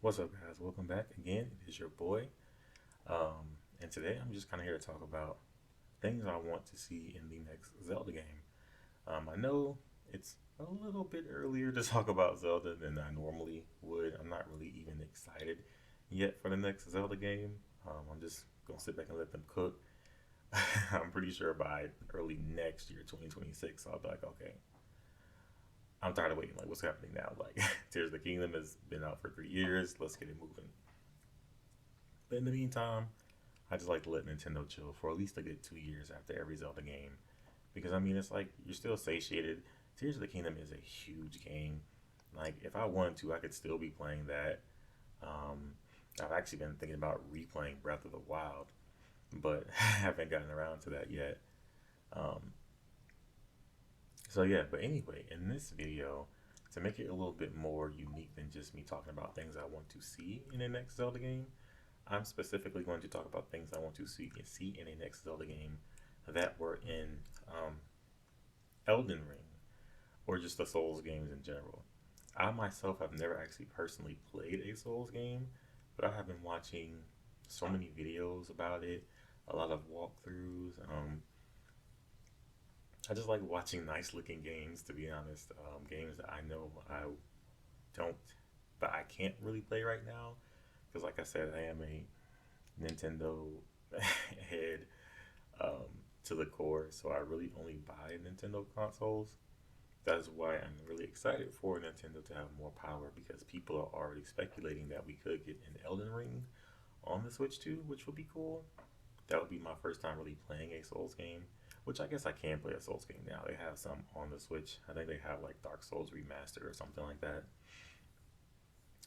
What's up, guys? Welcome back again. It is your boy. And today I'm just kind of here to talk about things I want to see in the next Zelda game. I know it's a little bit earlier to talk about Zelda than I normally would. I'm not really even excited yet for the next Zelda game. I'm just going to sit back and let them cook. I'm pretty sure by early next year, 2026, I'll be like, okay, I'm tired of waiting. Like, what's happening now? Like, Tears of the Kingdom has been out for 3 years. Let's get it moving. But in the meantime, I just like to let Nintendo chill for at least a good 2 years after every Zelda game. Because I mean, it's like you're still satiated. Tears of the Kingdom is a huge game. Like, if I wanted to, I could still be playing that. Um, I've actually been thinking about replaying Breath of the Wild, but haven't gotten around to that yet. Um, so, yeah, but anyway, in this video, to make it a little bit more unique than just me talking about things I want to see in the next Zelda game, I'm specifically going to talk about things I want to see in a next Zelda game that were in um, Eldin Ring or just the Souls games in general. I myself have never actually personally played a Souls game, but I have been watching so many videos about it, a lot of walkthroughs. I just like watching nice looking games, to be honest. Games that I know I don't, but I can't really play right now because, like I said, I am a Nintendo head um, to the core, so I really only buy Nintendo consoles. That's why I'm really excited for Nintendo to have more power because people are already speculating that we could get an Elden Ring on the Switch too, which would be cool. That would be my first time really playing a Souls game, which I guess I can play a Souls game now. They have some on the Switch. I think they have like Dark Souls Remastered or something like that.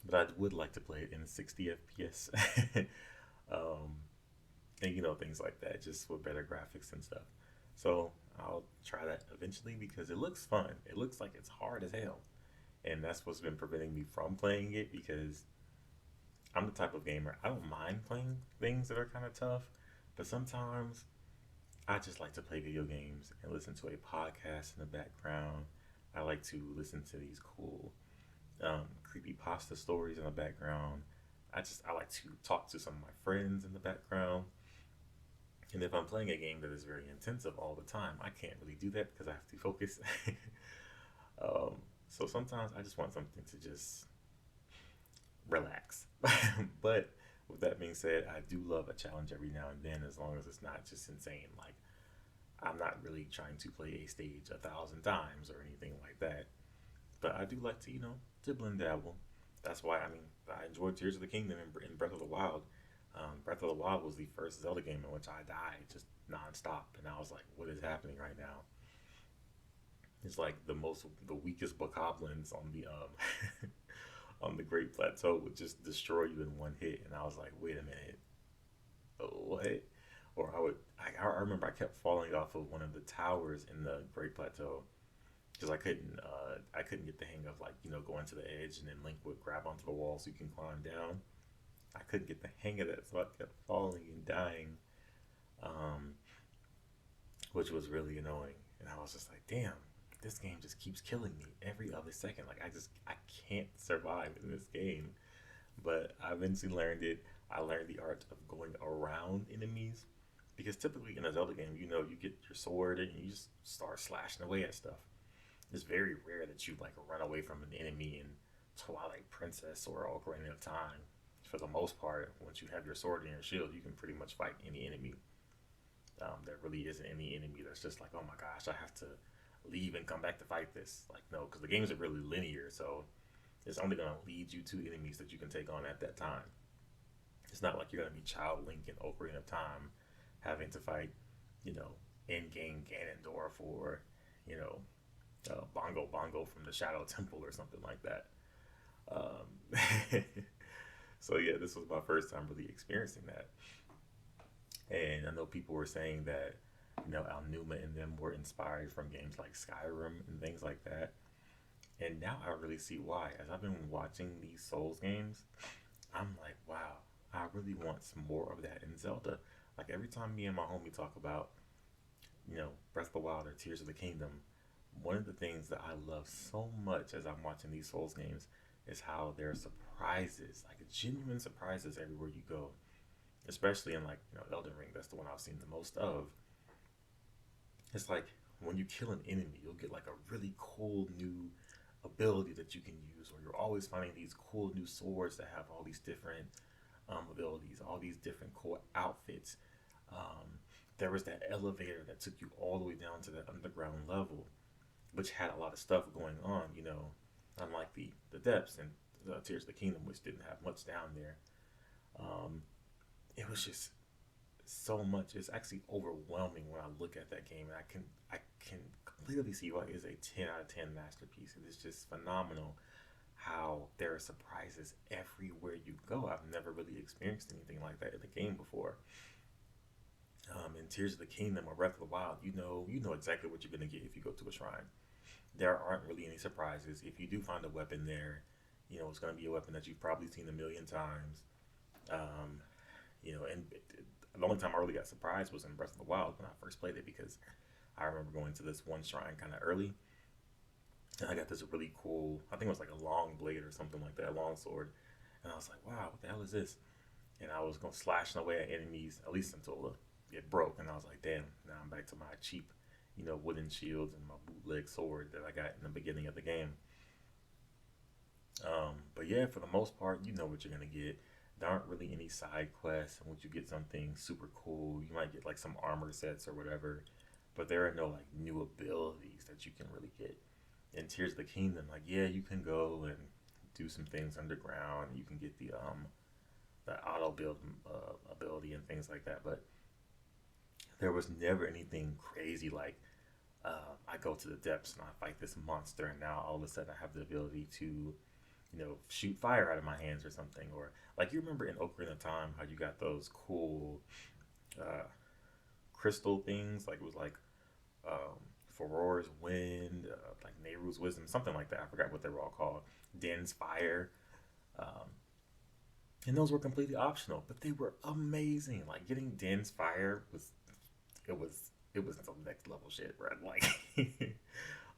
But I would like to play it in 60 FPS. um, and things like that, just with better graphics and stuff. So I'll try that eventually because it looks fun. It looks like it's hard as hell, and that's what's been preventing me from playing it because I'm the type of gamer I don't mind playing things that are kind of tough, but sometimes I just like to play video games and listen to a podcast in the background. I like to listen to these cool creepy pasta stories in the background. I like to talk to some of my friends in the background. And if I'm playing a game that is very intensive all the time, I can't really do that because I have to focus. um, so sometimes I just want something to just relax. But with that being said, I do love a challenge every now and then as long as it's not just insane. Like, I'm not really trying to play a stage 1,000 times or anything like that. But I do like to, dibble and dabble. That's why, I mean, I enjoyed Tears of the Kingdom and Breath of the Wild. Breath of the Wild was the first Zelda game in which I died just nonstop, and I was like, "What is happening right now?" It's like the weakest bokoblins on the on the Great Plateau would just destroy you in one hit, and I was like, "Wait a minute, what?" Or I remember I kept falling off of one of the towers in the Great Plateau because I couldn't get the hang of like going to the edge and then Link would grab onto the wall so you can climb down. I couldn't get the hang of that, so I kept falling and dying, um, which was really annoying. And I was just like, damn, this game just keeps killing me every other second. Like I can't survive in this game. But I eventually learned it. I learned the art of going around enemies because typically in a Zelda game, you get your sword and you just start slashing away at stuff. It's very rare that you like run away from an enemy in Twilight Princess or Ocarina of Time. For the most part, once you have your sword and your shield, you can pretty much fight any enemy. There really isn't any enemy that's just like, oh my gosh, I have to leave and come back to fight this. Like, no, because the games are really linear, so it's only going to lead you to enemies that you can take on at that time. It's not like you're going to be Child Link in Ocarina of Time having to fight, you know, in-game Ganondorf or, you know, Bongo Bongo from the Shadow Temple or something like that. Um, so yeah, this was my first time really experiencing that. And I know people were saying that, Alnuma and them were inspired from games like Skyrim and things like that. And now I really see why. As I've been watching these Souls games, I'm like, wow, I really want some more of that in Zelda. Like every time me and my homie talk about, Breath of the Wild or Tears of the Kingdom, one of the things that I love so much as I'm watching these Souls games is how there are surprises, like genuine surprises everywhere you go. Especially in like Elden Ring, that's the one I've seen the most of. It's like when you kill an enemy, you'll get like a really cool new ability that you can use, or you're always finding these cool new swords that have all these different abilities, all these different cool outfits. Um, there was that elevator that took you all the way down to that underground level, which had a lot of stuff going on, unlike the depths and the Tears of the Kingdom, which didn't have much down there. Um, it was just so much. It's actually overwhelming when I look at that game, and I can clearly see why it is a 10 out of 10 masterpiece. It is just phenomenal how there are surprises everywhere you go. I've never really experienced anything like that in the game before. In Tears of the Kingdom or Breath of the Wild, you know exactly what you're gonna get if you go to a shrine. There aren't really any surprises. If you do find a weapon there, it's gonna be a weapon that you've probably seen a million times. Um, and the only time I really got surprised was in Breath of the Wild when I first played it, because I remember going to this one shrine kind of early, and I got this really cool, I think it was like a long blade or something like that, a long sword, and I was like, wow, what the hell is this? And I was going slashing away at enemies, at least until it broke, and I was like, damn, now I'm back to my cheap, wooden shields and my bootleg sword that I got in the beginning of the game. But yeah, for the most part, you know what you're gonna get. There aren't really any side quests in which you get something super cool. You might get like some armor sets or whatever, but there are no like new abilities that you can really get. In Tears of the Kingdom, like yeah, you can go and do some things underground. You can get the auto build ability and things like that, but there was never anything crazy like I go to the depths and I fight this monster, and now all of a sudden I have the ability to, shoot fire out of my hands or something. Or like you remember in Ocarina of Time how you got those cool uh, crystal things, like it was like um, Faurora's Wind, like Nehru's Wisdom, something like that. I forgot what they were all called. Den's Fire. Um, and those were completely optional, but they were amazing. Like getting Den's Fire it was some next level shit, right? Like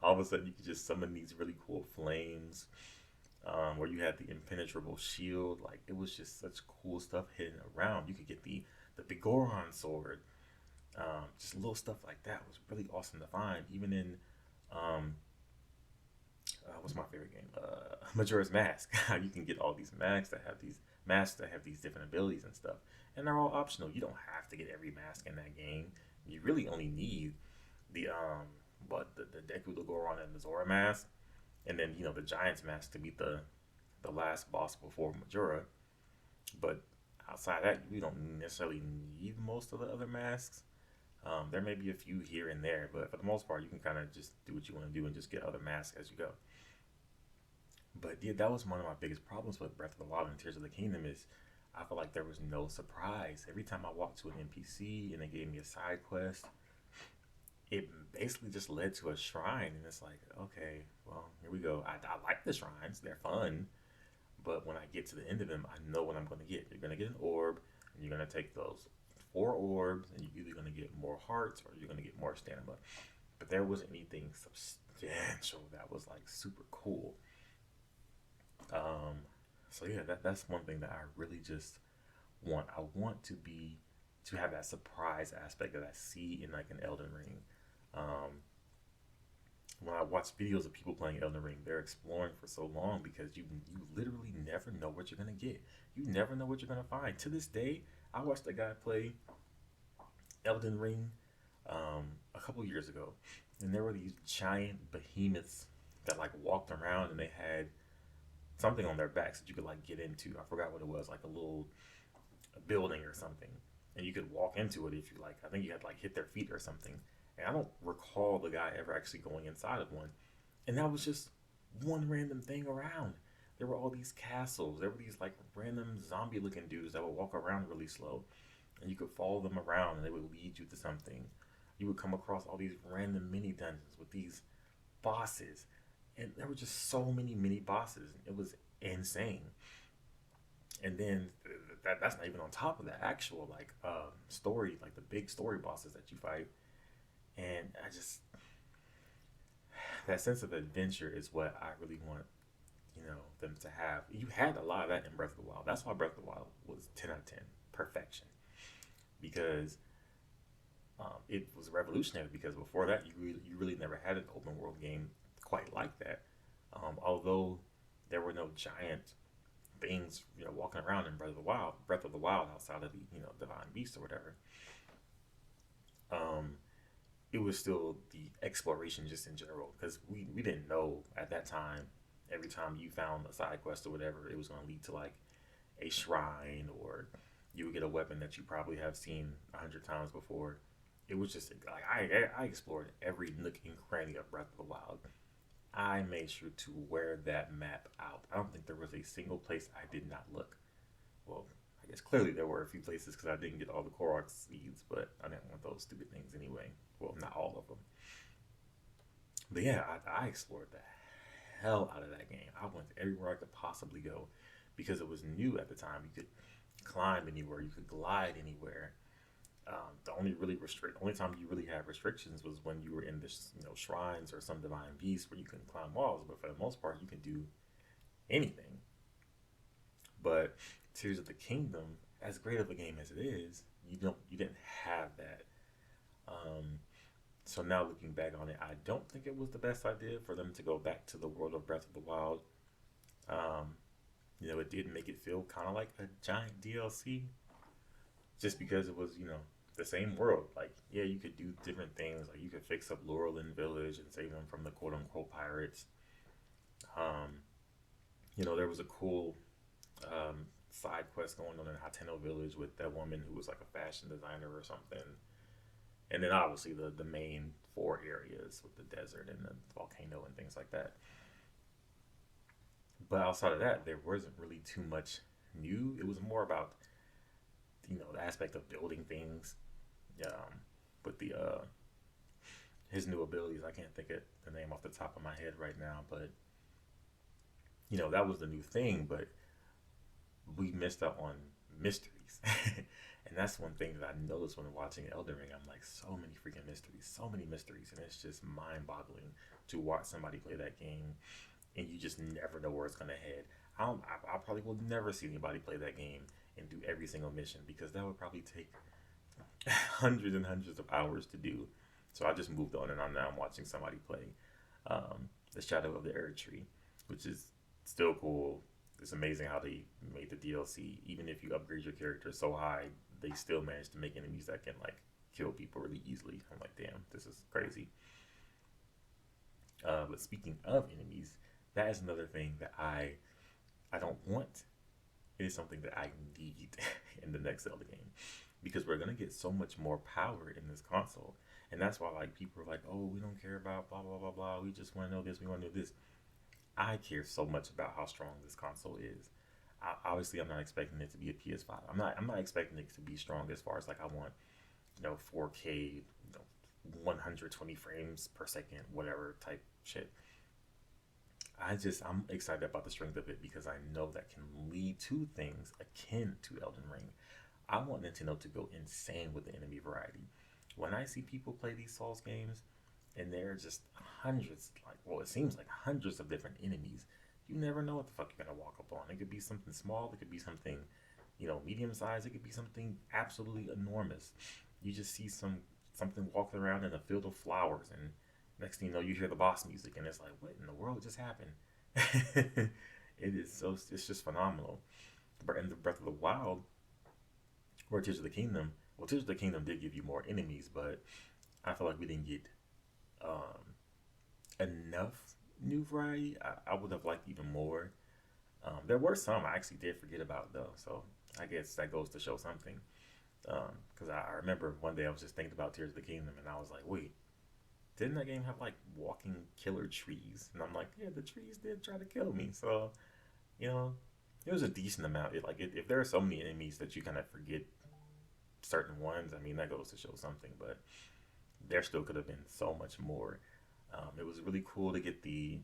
all of a sudden you could just summon these really cool flames, where you had the impenetrable shield. Like it was just such cool stuff hidden around. You could get the Bigoron sword. Just little stuff like that was really awesome to find. Even in um, what's my favorite game? Majora's Mask. How you can get all these masks that have these different abilities and stuff, and they're all optional. You don't have to get every mask in that game. You really only need the the Deku Goron and the Zora mask, and then the Giant's mask to beat the last boss before Majora. But outside that, you don't necessarily need most of the other masks. There may be a few here and there, but for the most part, you can kind of just do what you want to do and just get other masks as you go. But yeah, that was one of my biggest problems with Breath of the Wild and Tears of the Kingdom is I felt like there was no surprise. Every time I walked to an NPC and they gave me a side quest, it basically just led to a shrine, and it's like, okay, well, here we go. I like the shrines; they're fun, but when I get to the end of them, I know what I'm going to get. You're going to get an orb, and you're going to take those 4 orbs, and you're either going to get more hearts or you're going to get more stamina. But there wasn't anything substantial that was like super cool. Um, so yeah, that's one thing that I really just want. I want to have that surprise aspect that I see in like an Elden Ring. Um, when I watch videos of people playing Elden Ring, they're exploring for so long because you literally never know what you're gonna get. You never know what you're gonna find. To this day, I watched a guy play Elden Ring a couple years ago, and there were these giant behemoths that like walked around, and they had something on their backs that you could like get into. I forgot what it was, like a little a building or something, and you could walk into it if you like. I think you had to like hit their feet or something. And I don't recall the guy ever actually going inside of one. And that was just one random thing around. There were all these castles. There were these like random zombie looking dudes that would walk around really slow. And you could follow them around and they would lead you to something. You would come across all these random mini dungeons with these bosses. And there were just so many mini bosses. It was insane. And then that's not even on top of the actual like story, like the big story bosses that you fight. And I just, that sense of adventure is what I really want them to have. You had a lot of that in Breath of the Wild. That's why Breath of the Wild was 10 out of 10, perfection, because it was revolutionary. Because before that, you really never had an open world game quite like that. Although there were no giant things walking around in Breath of the Wild outside of the divine beast or whatever. Um, it was still the exploration just in general, because we didn't know at that time. Every time you found a side quest or whatever, it was going to lead to like a shrine, or you would get a weapon that you probably have seen 100 times before. It was just like I explored every nook and cranny of Breath of the Wild. I made sure to wear that map out. I don't think there was a single place I did not look. Well, I guess clearly there were a few places because I didn't get all the Korok seeds, but I didn't want those stupid things anyway. Well, not all of them. But yeah, I explored the hell out of that game. I went everywhere I could possibly go because it was new at the time. You could climb anywhere, you could glide anywhere. Only time you really had restrictions was when you were in this shrines or some divine beast where you couldn't climb walls. But for the most part, you can do anything. But Tears of the Kingdom, as great of a game as it is, you didn't have that. Um, so now looking back on it, I don't think it was the best idea for them to go back to the world of Breath of the Wild. Um, it did make it feel kind of like a giant DLC, just because it was the same world. Like, yeah, you could do different things. Like, you could fix up Laurelin Village and save them from the quote unquote pirates. Um, there was a cool side quest going on in Hateno Village with that woman who was like a fashion designer or something. And then obviously the main four areas with the desert and the volcano and things like that. But outside of that, there wasn't really too much new. It was more about the aspect of building things. Um, with the his new abilities, I can't think of the name off the top of my head right now, but that was the new thing. But we missed out on mysteries. And that's one thing that I noticed when watching Elden Ring. I'm like, so many mysteries, and it's just mind-boggling to watch somebody play that game, and you just never know where it's gonna head. I probably will never see anybody play that game and do every single mission because that would probably take hundreds and hundreds of hours to do. So I just moved on, and I'm watching somebody play the Shadow of the Erd Tree, which is still cool. It's amazing how they made the DLC. Even if you upgrade your character so high, they still manage to make enemies that can like kill people really easily. I'm like, damn, this is crazy. But speaking of enemies, that is another thing that I don't want. It is something that I need in the next Zelda game because we're gonna get so much more power in this console, and that's why like people are like, oh, we don't care about blah blah blah blah. We just want to know this. We want to know this. I care so much about how strong this console is. Obviously, I'm not expecting it to be a PS5. I'm not expecting it to be strong as far as like I want 4K, 120 frames per second, whatever type shit. I'm excited about the strength of it because I know that can lead to things akin to Elden Ring. I want Nintendo to go insane with the enemy variety. When I see people play these Souls games and there are just hundreds, it seems like hundreds of different enemies, you never know what the fuck you're gonna walk up on. It could be something small, it could be something, medium sized, it could be something absolutely enormous. You just see something walking around in a field of flowers, and next thing you know, you hear the boss music, and it's like, what in the world just happened? It's just phenomenal. In the Breath of the Wild or Tears of the Kingdom, well, Tears of the Kingdom did give you more enemies, but I feel like we didn't get um, enough new variety. I would have liked even more. There were some I actually did forget about though, so I guess that goes to show something. Because I remember one day I was just thinking about Tears of the Kingdom, and I was like, wait, didn't that game have like walking killer trees? And I'm like, yeah, the trees did try to kill me. So, you know, it was a decent amount. If there are so many enemies that you kind of forget certain ones, I mean, that goes to show something. But there still could have been so much more. It was really cool to get the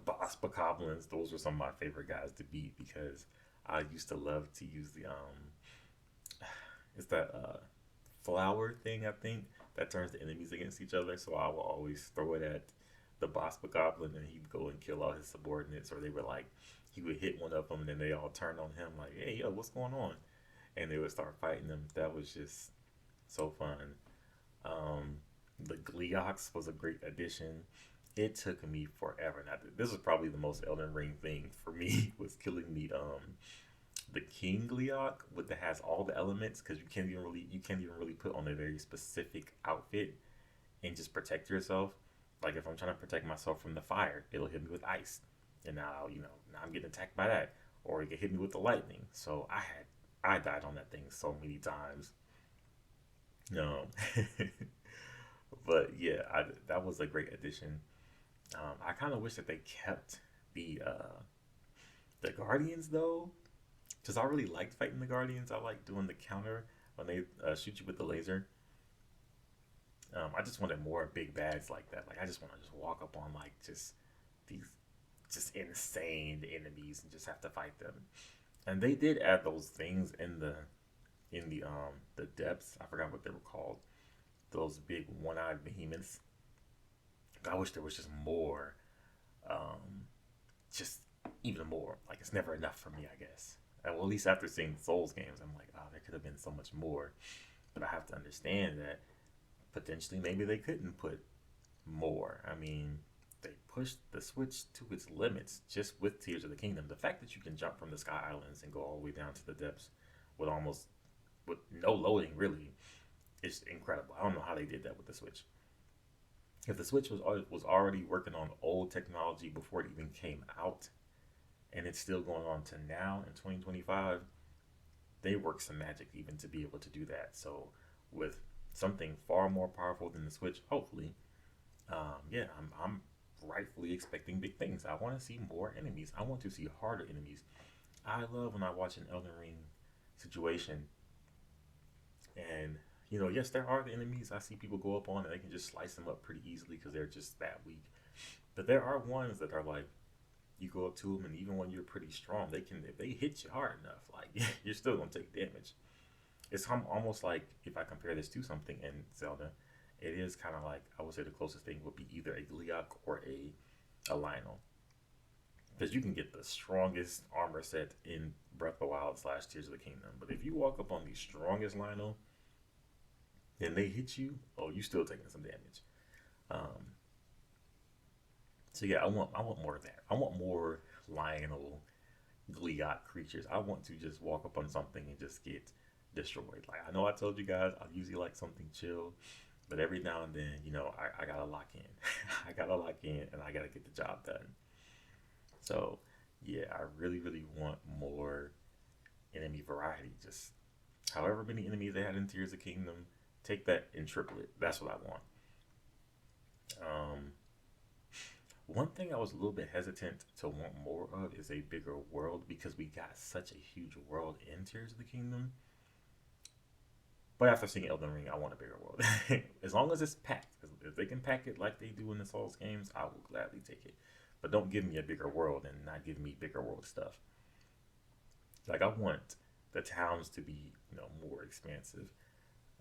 boss bokoblins. Those were some of my favorite guys to beat because I used to love to use the it's that flower thing, I think, that turns the enemies against each other. So I will always throw it at the boss goblin, and he'd go and kill all his subordinates, or they were like, he would hit one of them, and then they all turn on him like, "Hey, yo, what's going on?" And they would start fighting them. That was just so fun. Um, the Gleox was a great addition. It took me forever. Now, this was probably the most Elden Ring thing for me was killing the King Gleok with that has all the elements because you can't even really put on a very specific outfit and just protect yourself. Like if I'm trying to protect myself from the fire, it'll hit me with ice, and now I'm getting attacked by that, or it can hit me with the lightning. So I died on that thing so many times. No, but yeah, that was a great addition. I kind of wish that they kept the Guardians though, because I really liked fighting the Guardians. I like doing the counter when they shoot you with the laser. I just wanted more big bads like that. Like I just want to just walk up on like just these just insane enemies and just have to fight them. And they did add those things in the depths. I forgot what they were called. Those big one-eyed behemoths. I wish there was just more. Just even more. Like it's never enough for me, I guess. Well, at least after seeing Souls games, I'm like, oh, there could have been so much more. But I have to understand that potentially maybe they couldn't put more. I mean, they pushed the Switch to its limits just with Tears of the Kingdom. The fact that you can jump from the Sky Islands and go all the way down to the depths with almost with no loading really is incredible. I don't know how they did that with the Switch. If the Switch was already working on old technology before it even came out, and it's still going on to now in 2025, they work some magic even to be able to do that. So with something far more powerful than the Switch, hopefully, yeah, I'm rightfully expecting big things. I want to see more enemies. I want to see harder enemies. I love when I watch an Elden Ring situation, and yes, there are the enemies I see people go up on and they can just slice them up pretty easily because they're just that weak. But there are ones that are like you go up to them, and even when you're pretty strong, they can if they hit you hard enough, like you're still gonna take damage. It's almost like if I compare this to something in Zelda, it is kind of like I would say the closest thing would be either a Gleok or a Lionel, because you can get the strongest armor set in Breath of the Wild slash Tears of the Kingdom. But if you walk up on the strongest Lionel and they hit you, oh, you still taking some damage. Um, so yeah, I want more of that. I want more Lionel Gleok creatures. I want to just walk up on something and just get destroyed. Like I know I told you guys I usually like something chill, but every now and then, I gotta lock in. I gotta lock in and I gotta get the job done. So yeah, I really, really want more enemy variety. Just however many enemies they had in Tears of Kingdom, take that and triple it. That's what I want. Um, One thing I was a little bit hesitant to want more of is a bigger world because we got such a huge world in Tears of the Kingdom. But after seeing Elden Ring, I want a bigger world. As long as it's packed. If they can pack it like they do in the Souls games, I will gladly take it. But don't give me a bigger world and not give me bigger world stuff. Like I want the towns to be, more expansive.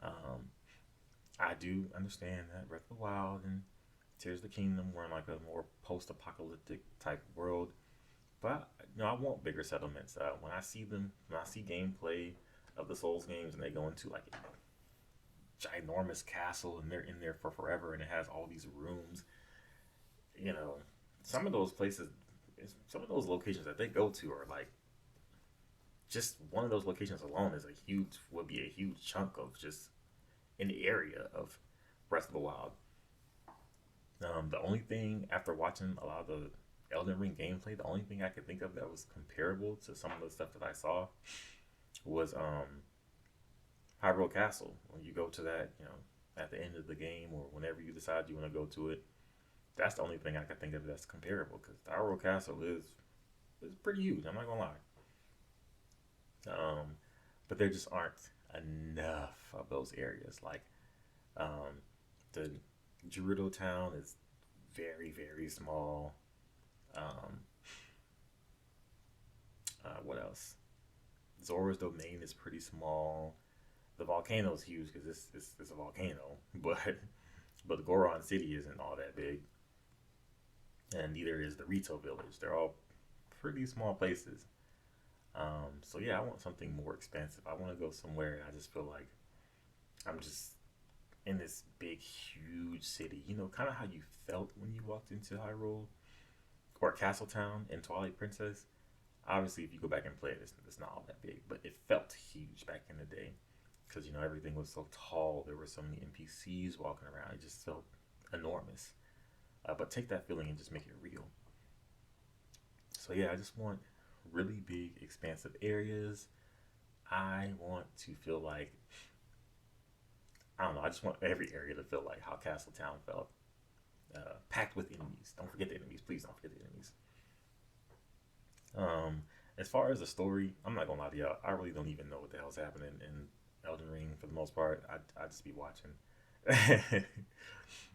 Um, I do understand that Breath of the Wild and Tears of the Kingdom were in like a more post-apocalyptic type world, but I want bigger settlements. When I see gameplay of the Souls games, and they go into like a ginormous castle, and they're in there for forever, and it has all these rooms. You know, some of those places, some of those locations that they go to are like just one of those locations alone would be a huge chunk of just an area of Breath of the Wild. The only thing after watching a lot of the Elden Ring gameplay, the only thing I could think of that was comparable to some of the stuff that I saw was Hyrule Castle. When you go to that, at the end of the game or whenever you decide you want to go to it, that's the only thing I could think of that's comparable because Hyrule Castle is pretty huge. I'm not gonna lie. Um, but there just aren't enough of those areas. Like um, the Gerudo town is very, very small. Um, what else? Zora's domain is pretty small. The volcano is huge because it's a volcano, but Goron City isn't all that big. and neither is the Rito Village. They're all pretty small places. So yeah, I want something more expansive. I want to go somewhere I just feel like I'm just in this big, huge city. You know, kind of how you felt when you walked into Hyrule or Castletown in Twilight Princess. Obviously, if you go back and play it, it's not all that big, but it felt huge back in the day because you know everything was so tall. There were so many NPCs walking around. It just felt enormous. But take that feeling and just make it real. So yeah, I just want really big, expansive areas. I want to feel like I don't know. I just want every area to feel like how Castletown felt, packed with enemies. Don't forget the enemies, please. Don't forget the enemies. Um, as far as the story, I'm not gonna lie to y'all. I really don't even know what the hell's happening in Elden Ring for the most part. I just be watching.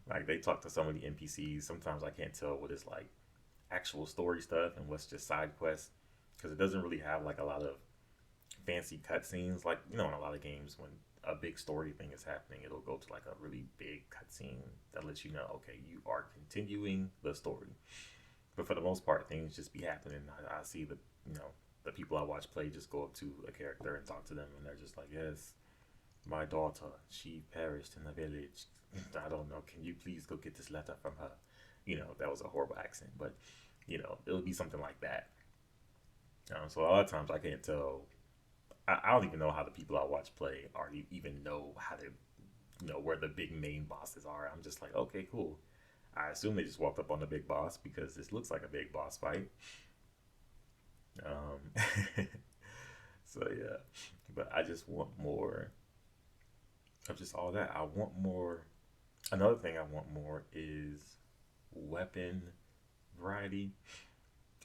Like they talk to so many NPCs. Sometimes I can't tell what is like actual story stuff and what's just side quests because it doesn't really have like a lot of fancy cutscenes. Like you know, in a lot of games, when a big story thing is happening, it'll go to like a really big cutscene that lets you know, okay, you are continuing the story. But for the most part, things just be happening. I see the you know the people I watch play just go up to a character and talk to them, and they're just like, "Yes, my daughter, she perished in the village. I don't know. Can you please go get this letter from her?" You know, that was a horrible accent, but you know, it'll be something like that. So a lot of times I can't tell. I don't even know how the people I watch play or even know how to you know where the big main bosses are. I'm just like, okay, cool. I assume they just walked up on the big boss because this looks like a big boss fight. Um, so yeah, but I just want more of just all that. I want more. Another thing I want more is weapon variety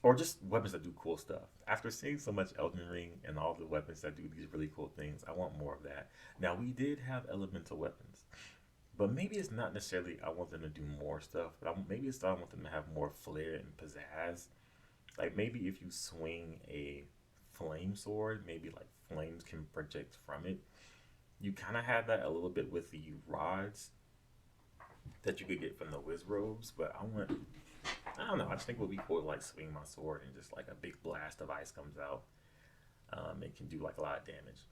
or just weapons that do cool stuff. After seeing so much Elden Ring and all the weapons that do these really cool things, I want more of that. Now we did have elemental weapons, but maybe it's not necessarily I want them to do more stuff, but maybe it's that I want them to have more flair and pizzazz. Like maybe if you swing a flame sword, maybe like flames can project from it. You kind of have that a little bit with the rods that you could get from the whiz robes, but I don't know. I just think it would be cool to like swing my sword and just like a big blast of ice comes out. It can do like a lot of damage.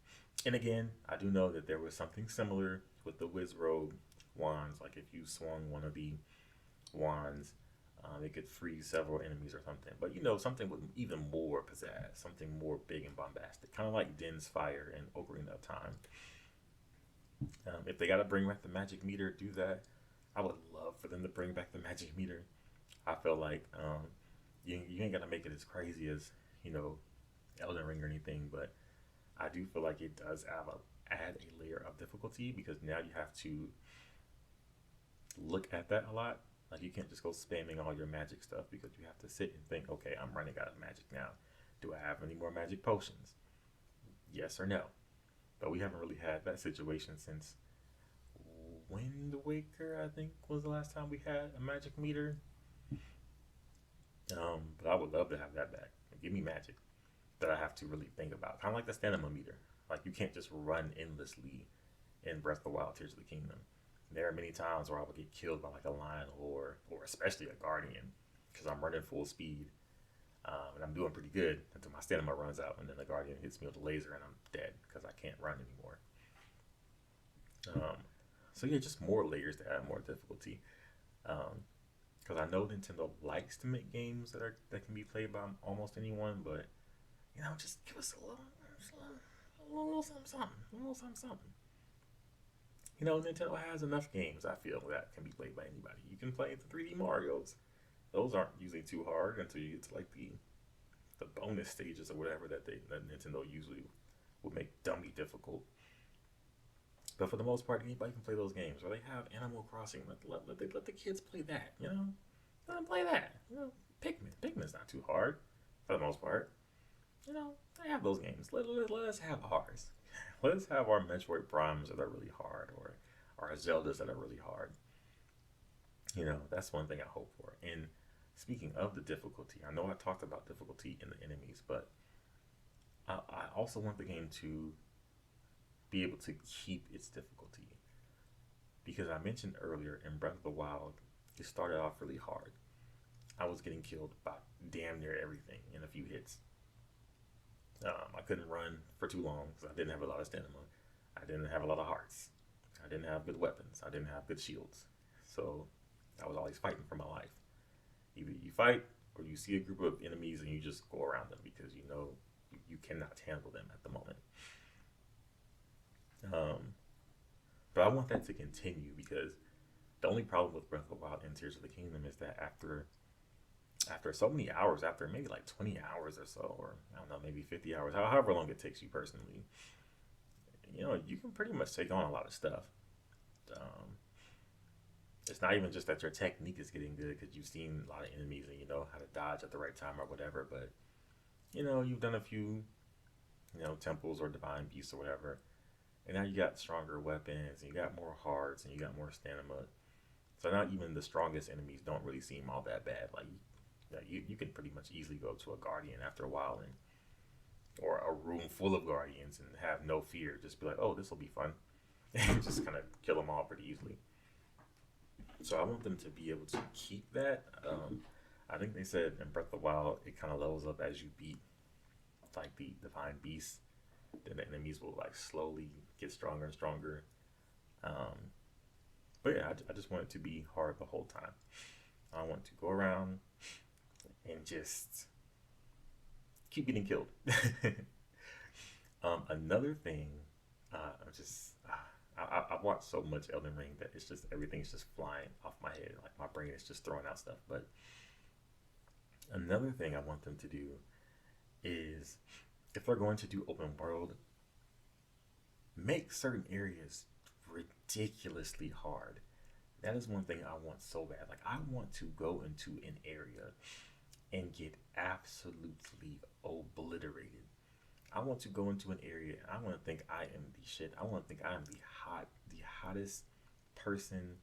And again, I do know that there was something similar with the whiz robe wands. Like if you swung one of the wands, it could freeze several enemies or something. But you know, something with even more pizzazz, something more big and bombastic, kind of like Din's Fire and Ocarina of Time. If they got to bring back the magic meter, do that. I would love for them to bring back the magic meter. I feel like you ain't gonna make it as crazy as you know Elden Ring or anything, but I do feel like it does add a layer of difficulty because now you have to look at that a lot. Like you can't just go spamming all your magic stuff because you have to sit and think, okay, I'm running out of magic now. Do I have any more magic potions? Yes or no? But we haven't really had that situation since Wind Waker. I think was the last time we had a magic meter. But I would love to have that back. Give me magic that I have to really think about. Kind of like the stamina meter. Like you can't just run endlessly in Breath of the Wild Tears of the Kingdom. There are many times where I would get killed by like a lion or especially a guardian because I'm running full speed and I'm doing pretty good until my stamina runs out and then the guardian hits me with a laser and I'm dead because I can't run anymore. Um, so yeah, just more layers to add more difficulty. Because I know Nintendo likes to make games that can be played by almost anyone, but you know, just give us a little something, something, a little something, something. You know, Nintendo has enough games I feel that can be played by anybody. You can play the 3D Mario's. Those aren't usually too hard until you get to like the bonus stages or whatever that Nintendo usually would make dummy difficult. But for the most part, anybody can play those games. Or they have Animal Crossing. Let the kids play that. You know, let them play that. You know, Pikmin's not too hard for the most part. You know, they have those games. Let us have ours. Let us have our Metroid Primes that are really hard, or our Zeldas that are really hard. You know, that's one thing I hope for. And speaking of the difficulty, I know I talked about difficulty in the enemies, but I also want the game to be able to keep its difficulty because I mentioned earlier in Breath of the Wild, it started off really hard, I was getting killed by damn near everything in a few hits. I couldn't run for too long because I didn't have a lot of stamina. I didn't have a lot of hearts. I didn't have good weapons. I didn't have good shields. So I was always fighting for my life. Either you fight or you see a group of enemies and you just go around them because you know you cannot handle them at the moment. Um, but I want that to continue because the only problem with Breath of the Wild and Tears of the Kingdom is that after so many hours, after maybe like 20 hours or so, or I don't know, maybe 50 hours, however long it takes you personally, you can pretty much take on a lot of stuff. Um, it's not even just that your technique is getting good because you've seen a lot of enemies and you know how to dodge at the right time or whatever, but you've done a few, temples or divine beasts or whatever, and now you got stronger weapons and you got more hearts and you got more stamina. So not even the strongest enemies don't really seem all that bad. Like you can pretty much easily go to a guardian after a while and or a room full of guardians and have no fear. Just be like, oh, this will be fun, and just kind of kill them all pretty easily. So I want them to be able to keep that. I think they said in Breath of the Wild it kind of levels up as you beat like the divine beasts. Then the enemies will like slowly get stronger and stronger. Um, but yeah, I just want it to be hard the whole time. I want to go around and just keep getting killed. Another thing, I'm just I watched so much Elden Ring that it's just everything's just flying off my head. Like my brain is just throwing out stuff. But another thing I want them to do is if they're going to do open world, make certain areas ridiculously hard. That is one thing I want so bad. Like I want to go into an area and get absolutely obliterated. I want to go into an area and I want to think I am the shit. I want to think I am the hottest person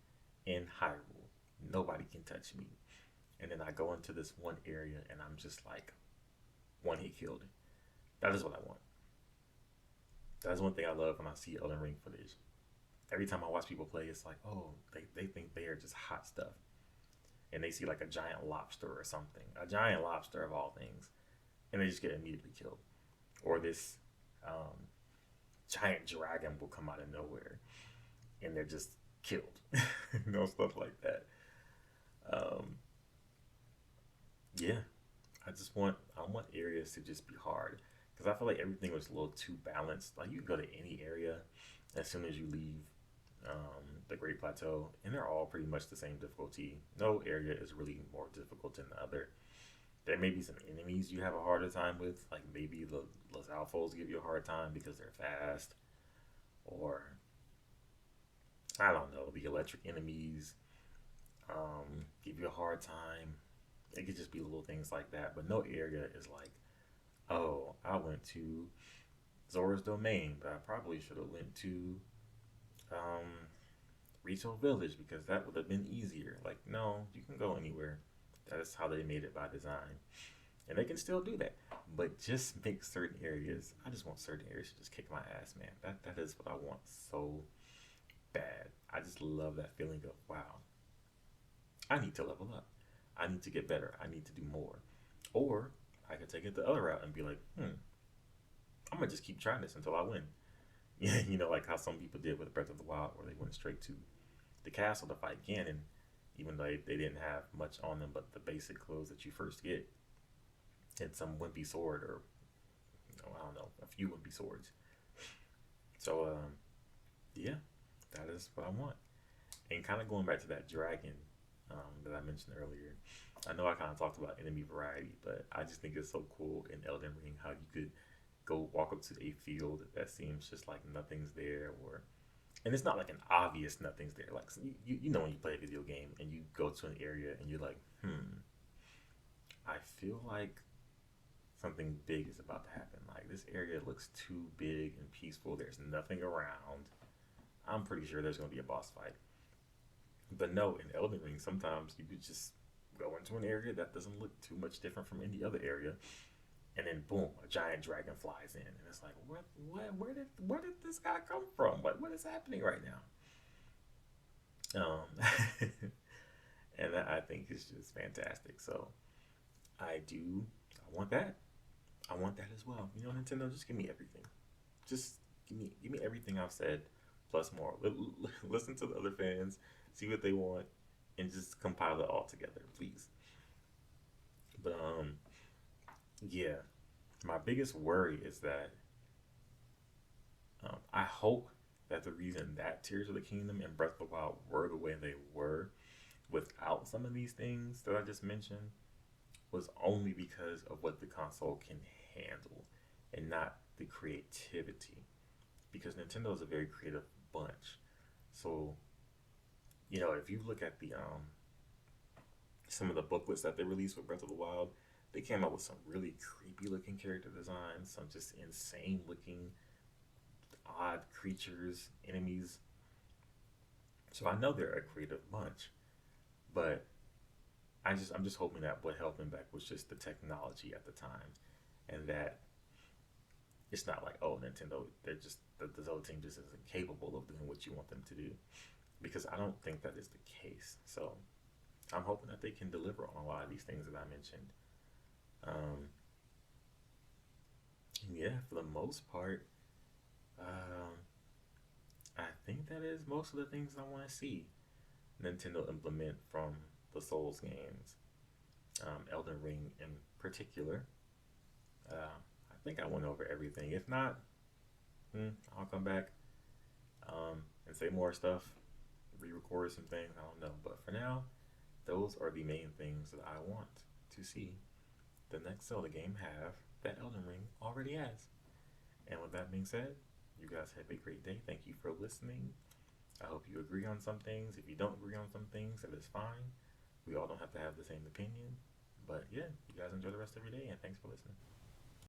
in Hyrule. Nobody can touch me. And then I go into this one area and I'm just like one hit killed. That is what I want. That's one thing I love when I see Elden Ring footage. Every time I watch people play, it's like, oh, they think they are just hot stuff. And they see like a giant lobster or something, a giant lobster of all things, and they just get immediately killed. Or this um, giant dragon will come out of nowhere and they're just killed. Stuff like that. Um, yeah, I want areas to just be hard because I feel like everything was a little too balanced. Like you can go to any area as soon as you leave the Great Plateau, and they're all pretty much the same difficulty. No area is really more difficult than the other. There may be some enemies you have a harder time with, like maybe the Los Alphos give you a hard time because they're fast, or I don't know, the electric enemies give you a hard time. It could just be little things like that, but no area is like, oh, I went to Zora's Domain, but I probably should have went to um, Rito Village because that would have been easier. Like, no, you can go anywhere. That is how they made it by design. And they can still do that. But just make certain areas. I just want certain areas to just kick my ass, man. That is what I want so bad. I just love that feeling of, wow, I need to level up. I need to get better. I need to do more. Or I could take it the other route and be like, I'm gonna just keep trying this until I win. Yeah, like how some people did with Breath of the Wild, where they went straight to the castle to fight Ganon, even though they didn't have much on them but the basic clothes that you first get, and some wimpy sword, or I don't know, a few wimpy swords. So yeah, that is what I want. And kind of going back to that dragon that I mentioned earlier, I know I kind of talked about enemy variety, but I just think it's so cool in Elden Ring how you could go walk up to a field that seems just like nothing's there, or and it's not like an obvious nothing's there. Like you know when you play a video game and you go to an area and you're like, I feel like something big is about to happen. Like this area looks too big and peaceful. There's nothing around. I'm pretty sure there's going to be a boss fight. But no, in Elden Ring, sometimes you could just go into an area that doesn't look too much different from any other area, and then boom, a giant dragon flies in, and it's like, where did this guy come from? What is happening right now? And that I think is just fantastic. So I want that. I want that as well. You know, Nintendo, just give me everything. Just give me everything I've said plus more. Listen to the other fans, see what they want, and just compile it all together, please. But yeah, my biggest worry is that I hope that the reason that Tears of the Kingdom and Breath of the Wild were the way they were without some of these things that I just mentioned was only because of what the console can handle and not the creativity. Because Nintendo is a very creative bunch. So, if you look at the some of the booklets that they released with Breath of the Wild, they came up with some really creepy looking character designs, some just insane looking odd creatures, enemies. So I know they're a creative bunch, but I'm just hoping that what held them back was just the technology at the time, and that it's not like, oh, Nintendo, the Zelda team just isn't capable of doing what you want them to do, because I don't think that is the case. So I'm hoping that they can deliver on a lot of these things that I mentioned. Um, yeah, for the most part, um, I think that is most of the things I want to see Nintendo implement from the Souls games, Elden Ring in particular. I think I went over everything. If not, I'll come back and say more stuff, re-record some things. I don't know, but for now, those are the main things that I want to see the next Zelda game have that Elden Ring already has. And with that being said, you guys have a great day. Thank you for listening. I hope you agree on some things. If you don't agree on some things, that is fine. We all don't have to have the same opinion. But yeah, you guys enjoy the rest of your day, and thanks for listening.